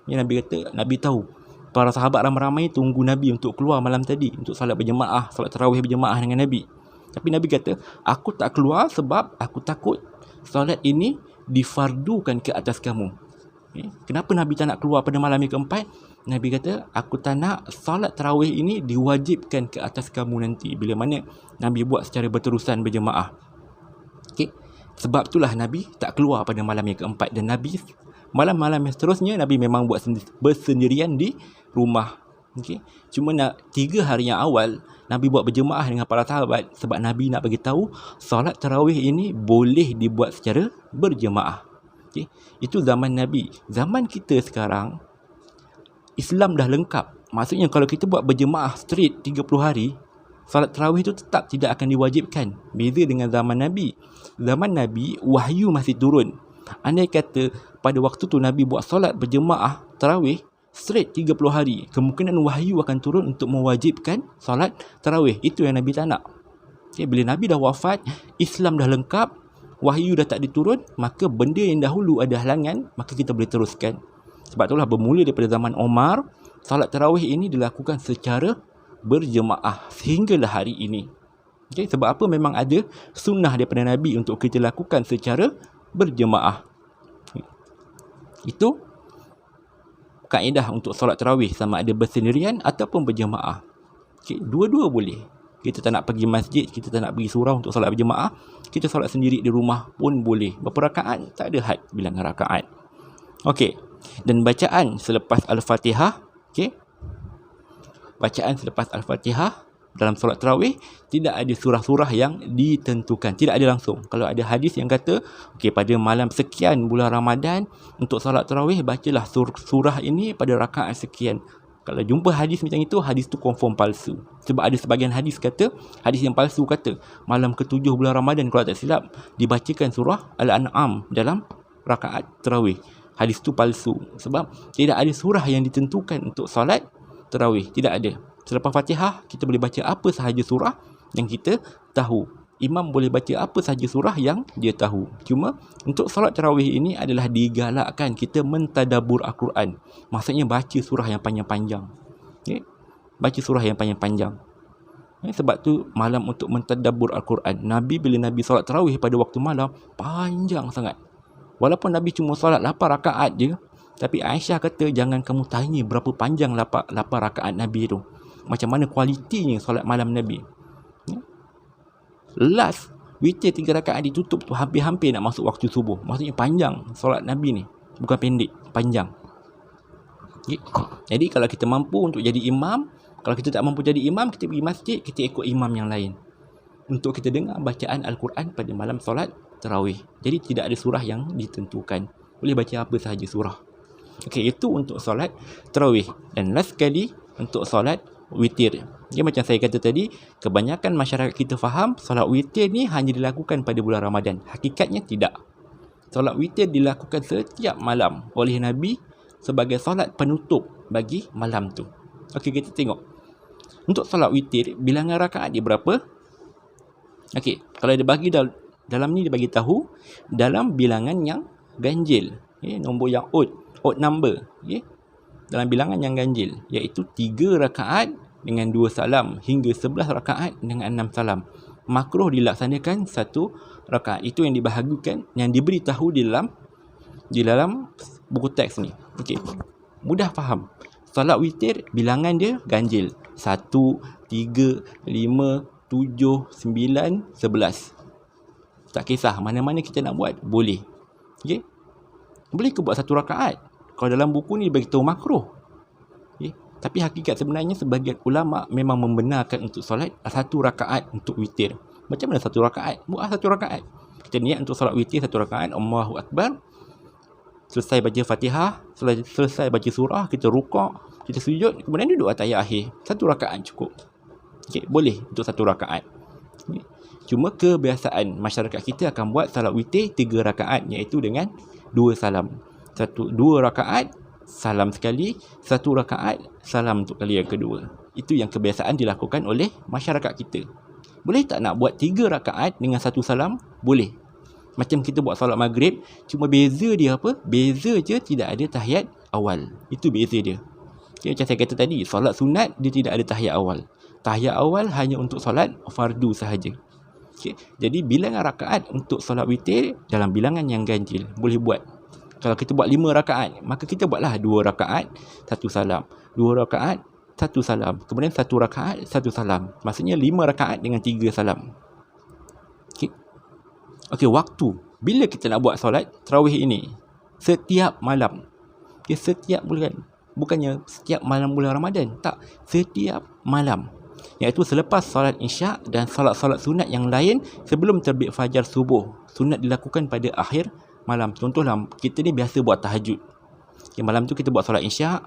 Ya, Nabi kata, Nabi tahu para sahabat ramai-ramai tunggu Nabi untuk keluar malam tadi untuk solat berjemaah, solat tarawih berjemaah dengan Nabi. Tapi Nabi kata, aku tak keluar sebab aku takut solat ini difardukan ke atas kamu. Kenapa Nabi tak nak keluar pada malam yang keempat? Nabi kata, aku tak nak solat tarawih ini diwajibkan ke atas kamu nanti, bila mana Nabi buat secara berterusan berjemaah. Okay. Sebab itulah Nabi tak keluar pada malam yang keempat. Dan Nabi malam-malam yang seterusnya Nabi memang buat bersendirian di rumah. Okay. Cuma 3 hari yang awal Nabi buat berjemaah dengan para sahabat, sebab Nabi nak bagi tahu solat tarawih ini boleh dibuat secara berjemaah. Okay. Itu zaman Nabi. Zaman kita sekarang, Islam dah lengkap. Maksudnya kalau kita buat berjemaah straight 30 hari, salat tarawih itu tetap tidak akan diwajibkan. Beza dengan zaman Nabi. Zaman Nabi, wahyu masih turun. Andai kata pada waktu tu Nabi buat solat berjemaah tarawih straight 30 hari, kemungkinan wahyu akan turun untuk mewajibkan solat tarawih. Itu yang Nabi tak nak. Okay, bila Nabi dah wafat, Islam dah lengkap, wahyu dah tak diturun, maka benda yang dahulu ada halangan, maka kita boleh teruskan. Sebab itulah bermula daripada zaman Umar, salat tarawih ini dilakukan secara berjemaah sehinggalah hari ini. Okay, sebab apa? Memang ada sunnah daripada Nabi untuk kita lakukan secara berjemaah. Itu kaedah untuk solat tarawih, sama ada bersendirian ataupun berjemaah. Okay, dua-dua boleh. Kita tak nak pergi masjid, kita tak nak pergi surau untuk solat berjemaah, kita solat sendiri di rumah pun boleh. Berapa rakaat? Tak ada had bilangan rakaat. Okey. Dan bacaan selepas Al-Fatihah, okey. Bacaan selepas Al-Fatihah dalam solat tarawih tidak ada surah-surah yang ditentukan, tidak ada langsung. Kalau ada hadis yang kata, okey, pada malam sekian bulan Ramadan untuk solat tarawih bacalah surah ini pada rakaat sekian. Kalau jumpa hadis macam itu, hadis tu confirm palsu. Sebab ada sebahagian hadis kata, hadis yang palsu kata, malam ke-7 bulan Ramadan kalau tak silap, dibacakan surah Al-An'am dalam rakaat tarawih. Hadis tu palsu. Sebab tidak ada surah yang ditentukan untuk solat tarawih. Tidak ada. Selepas Fatihah, kita boleh baca apa sahaja surah yang kita tahu. Imam boleh baca apa sahaja surah yang dia tahu. Cuma untuk solat tarawih ini adalah digalakkan kita mentadabbur Al-Quran. Maksudnya baca surah yang panjang-panjang. Okay? Baca surah yang panjang-panjang. Sebab tu malam untuk mentadabbur Al-Quran. Nabi bila Nabi solat tarawih pada waktu malam, panjang sangat. Walaupun Nabi cuma solat 8 rakaat je, tapi Aisyah kata, jangan kamu tanya berapa panjang 8 rakaat Nabi tu. Macam mana kualitinya solat malam Nabi. Last witir 3 rakaat ditutup tu hampir-hampir nak masuk waktu subuh. Maksudnya panjang solat Nabi ni. Bukan pendek, panjang. Jadi kalau kita mampu untuk jadi imam, kalau kita tak mampu jadi imam, kita pergi masjid, kita ikut imam yang lain. Untuk kita dengar bacaan Al-Quran pada malam solat tarawih. Jadi tidak ada surah yang ditentukan. Boleh baca apa sahaja surah. Okey, itu untuk solat tarawih. Dan last sekali untuk solat witir. Dia macam saya kata tadi, kebanyakan masyarakat kita faham solat witir ni hanya dilakukan pada bulan Ramadan. Hakikatnya tidak. Solat witir dilakukan setiap malam oleh Nabi sebagai solat penutup bagi malam tu. Okey, kita tengok. Untuk solat witir, bilangan rakaat dia berapa? Okey, kalau dia bagi dalam ni dia bagi tahu dalam bilangan yang ganjil. Nombor yang odd number. Dalam bilangan yang ganjil, iaitu 3 rakaat dengan 2 salam hingga 11 rakaat dengan 6 salam. Makruh dilaksanakan 1 rakaat. Itu yang dibahagikan, yang diberitahu di dalam buku teks ni. Okey, mudah faham. Solat witir bilangan dia ganjil. 1, 3, 5, 7, 9, 11. Tak kisah mana-mana kita nak buat, boleh. Okey. Boleh ke buat 1 rakaat? Kalau dalam buku ni beritahu makruh. Okey. Tapi hakikat sebenarnya sebahagian ulama memang membenarkan untuk solat 1 rakaat untuk witir. Macam mana 1 rakaat? Buat 1 rakaat. Kita niat untuk solat witir 1 rakaat, Allahu Akbar. Selesai baca Fatihah, selesai baca surah, kita rukuk, kita sujud, kemudian duduk tahiyat akhir. 1 rakaat cukup. Okey, boleh untuk 1 rakaat. Okay. Cuma kebiasaan masyarakat kita akan buat salat witir 3 rakaat, iaitu dengan 2 salam. 2 rakaat salam sekali, 1 rakaat salam untuk kali yang kedua. Itu yang kebiasaan dilakukan oleh masyarakat kita. Boleh tak nak buat 3 rakaat dengan 1 salam? Boleh. Macam kita buat solat maghrib, cuma beza dia apa? Beza je tidak ada tahiyat awal. Itu beza dia. Okay, macam saya kata tadi, solat sunat dia tidak ada tahiyat awal. Tahiyat awal hanya untuk solat fardu sahaja. Okay. Jadi bilangan rakaat untuk solat witir dalam bilangan yang ganjil. Boleh buat. Kalau kita buat 5 rakaat, maka kita buatlah 2 rakaat, 1 salam. 2 rakaat, 1 salam. Kemudian 1 rakaat, 1 salam. Maksudnya 5 rakaat dengan 3 salam. Okey, waktu. Bila kita nak buat solat tarawih ini? Setiap malam. Okay, setiap bulan. Bukannya setiap malam bulan Ramadan. Tak. Setiap malam. Iaitu selepas solat isyak dan solat-solat sunat yang lain sebelum terbit fajar subuh. Sunat dilakukan pada akhir malam. Contohlah, kita ni biasa buat tahajud. Okay, malam tu kita buat solat isyak.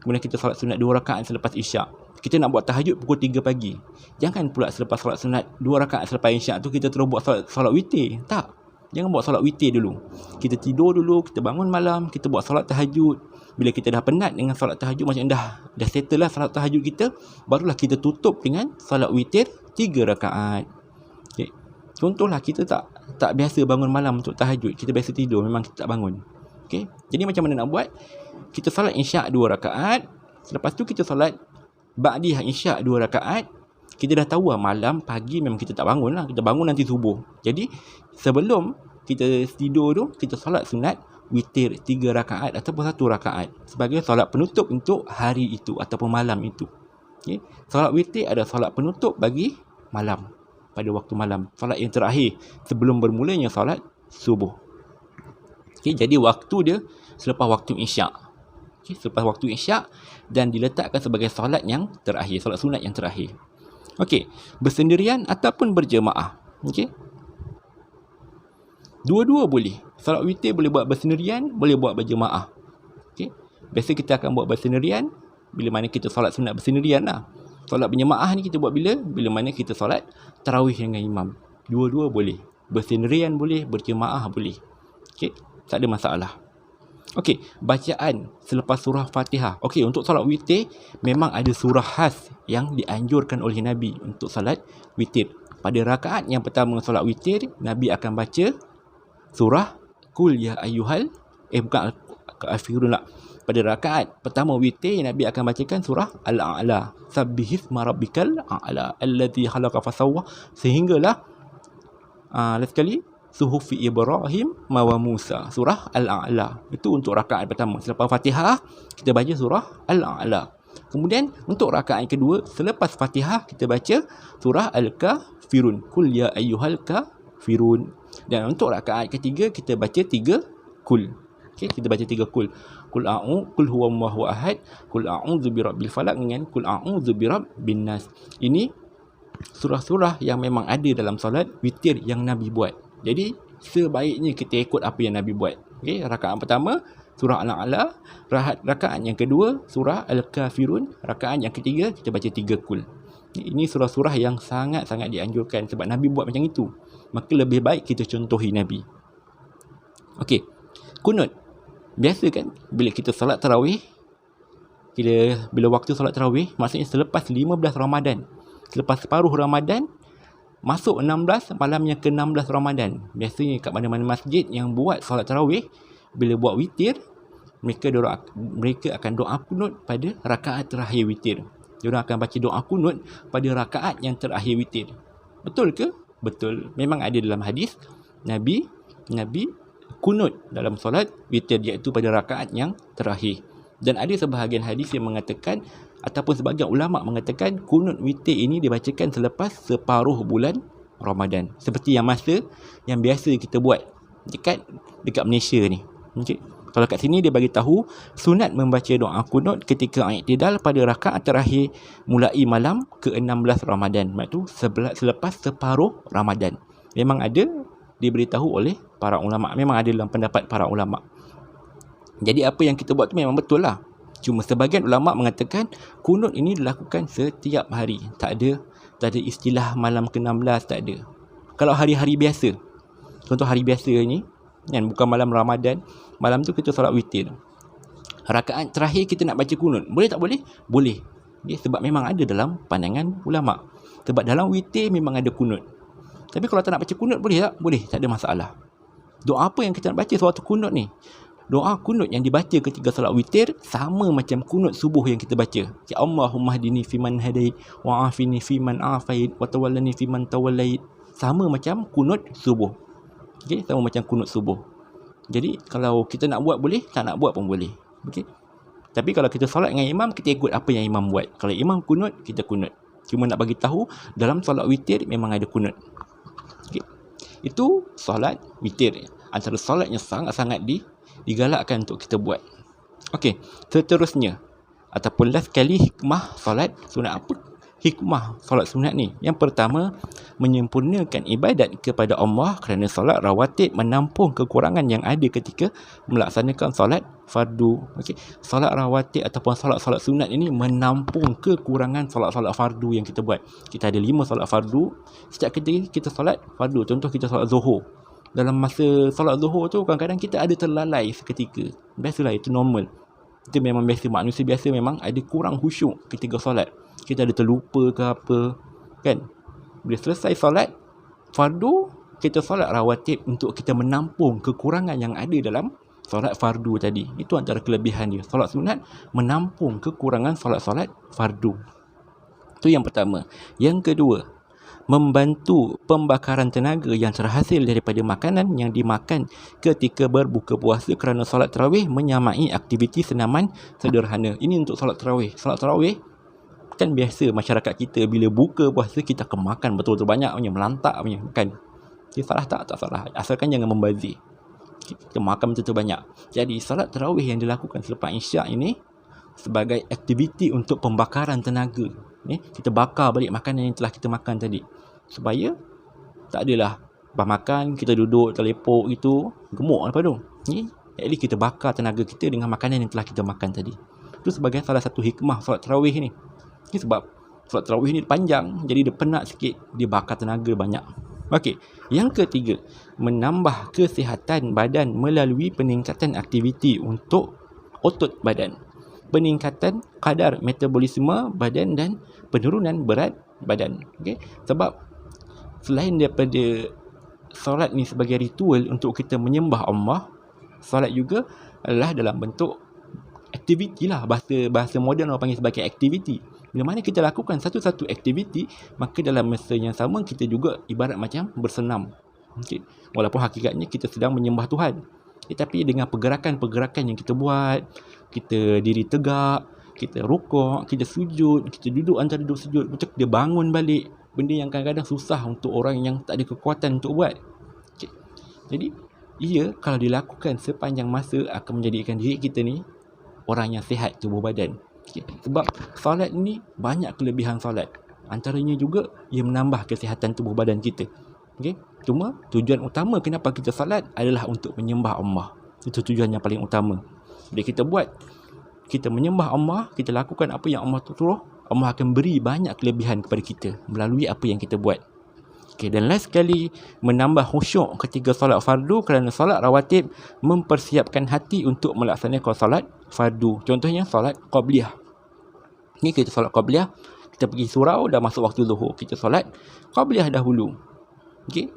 Kemudian kita solat sunat 2 rakaat selepas isyak. Kita nak buat tahajud pukul 3 pagi. Jangan pula selepas solat sunat 2 rakaat selepas isyak tu kita terus buat solat witir. Tak. Jangan buat solat witir dulu. Kita tidur dulu, kita bangun malam, kita buat solat tahajud. Bila kita dah penat dengan solat tahajud, macam dah settle lah solat tahajud kita, barulah kita tutup dengan solat witir 3 rakaat. Okay. Contohlah kita tak biasa bangun malam untuk tahajud. Kita biasa tidur, memang kita tak bangun. Okay. Jadi macam mana nak buat? Kita solat isyak 2 rakaat. Selepas tu kita solat ba'diyah isyak 2 rakaat. Kita dah tahu lah malam, pagi memang kita tak bangun lah. Kita bangun nanti subuh. Jadi sebelum kita tidur tu, kita solat sunat witir 3 rakaat ataupun 1 rakaat sebagai solat penutup untuk hari itu ataupun malam itu. Okay. Solat witir ada solat penutup bagi malam, pada waktu malam. Solat yang terakhir sebelum bermulanya solat subuh. Okay. Jadi waktu dia selepas waktu isyak. Okay. Selepas waktu isyak dan diletakkan sebagai solat yang terakhir, solat sunat yang terakhir. Okey, bersendirian ataupun berjemaah. Okey. Dua-dua boleh. Solat witir boleh buat bersendirian, boleh buat berjemaah. Okey. Biasa kita akan buat bersendirian bila mana kita solat sunat bersendirian lah. Solat berjemaah ni kita buat bila mana kita solat tarawih dengan imam. Dua-dua boleh. Bersendirian boleh, berjemaah boleh. Okey, tak ada masalah. Okey, bacaan selepas surah Fatihah. Okey, untuk solat witir memang ada surah khas yang dianjurkan oleh Nabi untuk solat witir. Pada rakaat yang pertama solat witir, Nabi akan baca surah Qul ya ayyuhal bukan Al-Kafirun lah. Pada rakaat pertama witir, Nabi akan bacakan surah Al-A'la. Sabbihisma rabbikal a'la allazi khalaqa fasawwa, sehinggalah last kali Suhufi Ibrahim wa Musa, surah Al-A'la. Itu untuk rakaat pertama. Selepas Fatihah, kita baca surah Al-A'la. Kemudian untuk rakaat kedua, selepas Fatihah, kita baca surah Al-Kafirun. Qul ya ayyuhal kafirun. Dan untuk rakaat ketiga, kita baca 3 Qul. Okay, kita baca 3 Qul. Qul huwallahu ahad, Qul a'udzu birabbil falaq dengan Qul a'udzu birabbin nas. Ini surah-surah yang memang ada dalam solat witir yang Nabi buat. Jadi sebaiknya kita ikut apa yang Nabi buat. Okey, rakaat pertama surah Al-A'la, rakaat yang kedua surah Al-Kafirun, rakaat yang ketiga kita baca 3 kul. Ini surah-surah yang sangat-sangat dianjurkan sebab Nabi buat macam itu. Maka lebih baik kita contohi Nabi. Okey. Kunut. Biasa kan bila kita solat tarawih, bila waktu solat tarawih, maksudnya selepas 15 Ramadan. Selepas separuh Ramadan, masuk 16, malamnya ke-16 Ramadan. Biasanya kat mana-mana masjid yang buat solat tarawih, bila buat witir, mereka akan doa kunut pada rakaat terakhir witir. Diorang akan baca doa kunut pada rakaat yang terakhir witir. Betul ke? Betul. Memang ada dalam hadis Nabi kunut dalam solat witir, iaitu pada rakaat yang terakhir. Dan ada sebahagian hadis yang mengatakan ataupun sebahagian ulama mengatakan kunut witir ini dibacakan selepas separuh bulan Ramadan. Seperti yang masa yang biasa kita buat dekat Malaysia ni. Okay. Kalau kat sini dia bagi tahu sunat membaca doa kunut ketika i'tidal pada rakaat terakhir mulai malam ke-16 Ramadan. Maksud selepas separuh Ramadan. Memang ada diberitahu oleh para ulama. Memang ada dalam pendapat para ulama. Jadi apa yang kita buat tu memang betul lah. Cuma sebahagian ulama mengatakan kunut ini dilakukan setiap hari. Tak ada istilah malam ke-16, tak ada. Kalau hari-hari biasa, contoh hari biasa ni kan, bukan malam Ramadan, malam tu kita solat witir, rakaat terakhir kita nak baca kunut, boleh tak boleh? Boleh. Sebab memang ada dalam pandangan ulama. Sebab dalam witir memang ada kunut. Tapi kalau tak nak baca kunut, boleh tak? Boleh, tak ada masalah. Doa apa yang kita nak baca sewaktu kunut ni? Doa kunut yang dibaca ketika solat witir sama macam kunut subuh yang kita baca. Ya Allahumma hdini fiman hadait, wa afini fiman afait, wa tawallani fiman tawallait. Sama macam kunut subuh. Okey, sama macam kunut subuh. Jadi kalau kita nak buat boleh, tak nak buat pun boleh. Okey. Tapi kalau kita solat dengan imam, kita ikut apa yang imam buat. Kalau imam kunut, kita kunut. Cuma nak bagi tahu dalam solat witir memang ada kunut. Okey. Itu solat witir. Antara solat yang sangat-sangat digalakkan untuk kita buat. Okey, seterusnya ataupun last kali hikmah solat sunat apa? Hikmah solat sunat ni. Yang pertama, menyempurnakan ibadat kepada Allah kerana solat rawatib menampung kekurangan yang ada ketika melaksanakan solat fardu. Okey, solat rawatib ataupun solat-solat sunat ini menampung kekurangan solat-solat fardu yang kita buat. Kita ada 5 solat fardu. Setiap kita solat fardu, contoh kita solat Zuhur. Dalam masa solat Zuhur tu kadang-kadang kita ada terlalai seketika. Biasalah, itu normal. Itu memang biasa, manusia biasa memang ada kurang khusyuk ketika solat. Kita ada terlupa ke apa, kan? Bila selesai solat fardu, kita solat rawatib untuk kita menampung kekurangan yang ada dalam solat fardu tadi. Itu antara kelebihan dia. Solat sunat menampung kekurangan solat-solat fardu. Itu yang pertama. Yang kedua, membantu pembakaran tenaga yang terhasil daripada makanan yang dimakan ketika berbuka puasa, kerana solat tarawih menyamai aktiviti senaman sederhana. Ini untuk solat tarawih. Solat tarawih kan biasa masyarakat kita bila buka puasa kita akan makan betul-betul banyak punya, melantak punya, kan? Dia salah tak? Tak salah. Asalkan jangan membazir. Kita makan betul-betul banyak. Jadi solat tarawih yang dilakukan selepas isyak ini sebagai aktiviti untuk pembakaran tenaga. Kita bakar balik makanan yang telah kita makan tadi. Supaya tak adalah lepas makan kita duduk terlepok gitu, gemuk apa tu. At least kita bakar tenaga kita dengan makanan yang telah kita makan tadi. Itu sebagai salah satu hikmah solat tarawih ni. Ini sebab solat tarawih ni panjang, jadi dia penat sikit, dia bakar tenaga banyak. Okey, yang ketiga, menambah kesihatan badan melalui peningkatan aktiviti untuk otot badan, peningkatan kadar metabolisme badan dan penurunan berat badan. Okey, sebab selain daripada solat ni sebagai ritual untuk kita menyembah Allah, solat juga adalah dalam bentuk aktiviti lah. Bahasa moden orang panggil sebagai aktiviti. Bila mana kita lakukan satu-satu aktiviti, maka dalam masa yang sama kita juga ibarat macam bersenam. Okay. Walaupun hakikatnya kita sedang menyembah Tuhan. Tapi dengan pergerakan-pergerakan yang kita buat, kita diri tegak, kita rukuk, kita sujud, kita duduk antara duduk sujud, betul dia bangun balik. Benda yang kadang-kadang susah untuk orang yang tak ada kekuatan untuk buat. Okay. Jadi, ia kalau dilakukan sepanjang masa akan menjadikan diri kita ni orang yang sihat tubuh badan. Okay. Sebab solat ni banyak kelebihan solat. Antaranya juga ia menambah kesihatan tubuh badan kita. Okay. Cuma tujuan utama kenapa kita solat adalah untuk menyembah Allah. Itu tujuan yang paling utama. Bila kita buat, kita menyembah Allah, kita lakukan apa yang Allah suruh, Allah akan beri banyak kelebihan kepada kita melalui apa yang kita buat. Okay, dan last sekali, menambah khusyuk ketika solat fardu, kerana solat rawatib mempersiapkan hati untuk melaksanakan solat fardu. Contohnya solat qabliyah. Ni kita solat qabliyah, kita pergi surau, dah masuk waktu zuhur, kita solat qabliyah dahulu. Okay,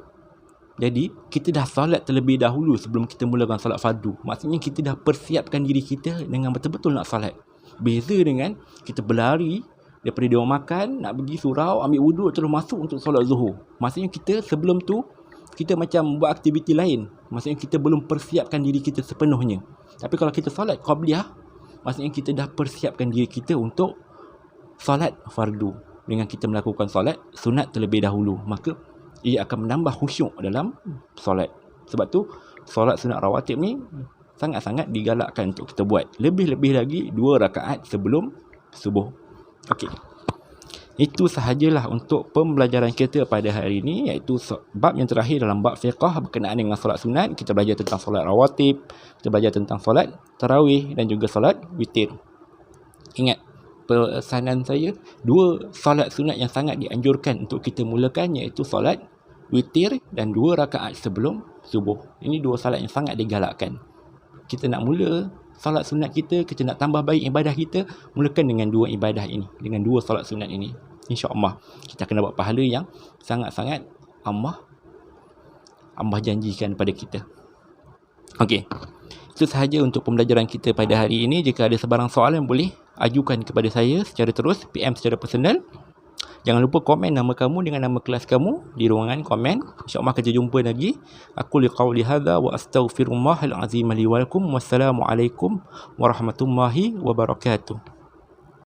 jadi kita dah solat terlebih dahulu sebelum kita mulakan solat fardu. Maksudnya kita dah persiapkan diri kita dengan betul-betul nak solat. Beza dengan kita berlari daripada dia orang makan, nak pergi surau, ambil wuduk, terus masuk untuk solat zuhur. Maksudnya kita sebelum tu, kita macam buat aktiviti lain. Maksudnya kita belum persiapkan diri kita sepenuhnya. Tapi kalau kita solat qabliyah, maksudnya kita dah persiapkan diri kita untuk solat fardu. Dengan kita melakukan solat sunat terlebih dahulu, maka ia akan menambah khusyuk dalam solat. Sebab tu, solat sunat rawatib ni sangat-sangat digalakkan untuk kita buat. Lebih-lebih lagi 2 rakaat sebelum subuh. Okey. Itu sahajalah untuk pembelajaran kita pada hari ini, iaitu bab yang terakhir dalam bab fiqh berkenaan dengan solat sunat. Kita belajar tentang solat rawatib, kita belajar tentang solat tarawih dan juga solat witir. Ingat, pesanan saya, 2 solat sunat yang sangat dianjurkan untuk kita mulakan, iaitu solat witir dan 2 rakaat sebelum subuh. Ini 2 solat yang sangat digalakkan. Kita nak mula solat sunat kita, kita nak tambah baik ibadah kita, mulakan dengan 2 ibadah ini, dengan 2 solat sunat ini. InsyaAllah kita akan dapat pahala yang sangat-sangat Allah janjikan pada kita. Okey, itu sahaja untuk pembelajaran kita pada hari ini. Jika ada sebarang soalan, boleh ajukan kepada saya secara terus, PM secara personal. Jangan lupa komen nama kamu dengan nama kelas kamu di ruangan komen. InsyaAllah kita jumpa lagi. Aku liqauli hadha wa astaghfirullahal azim li wa lakum. Wassalamualaikum warahmatullahi wabarakatuh.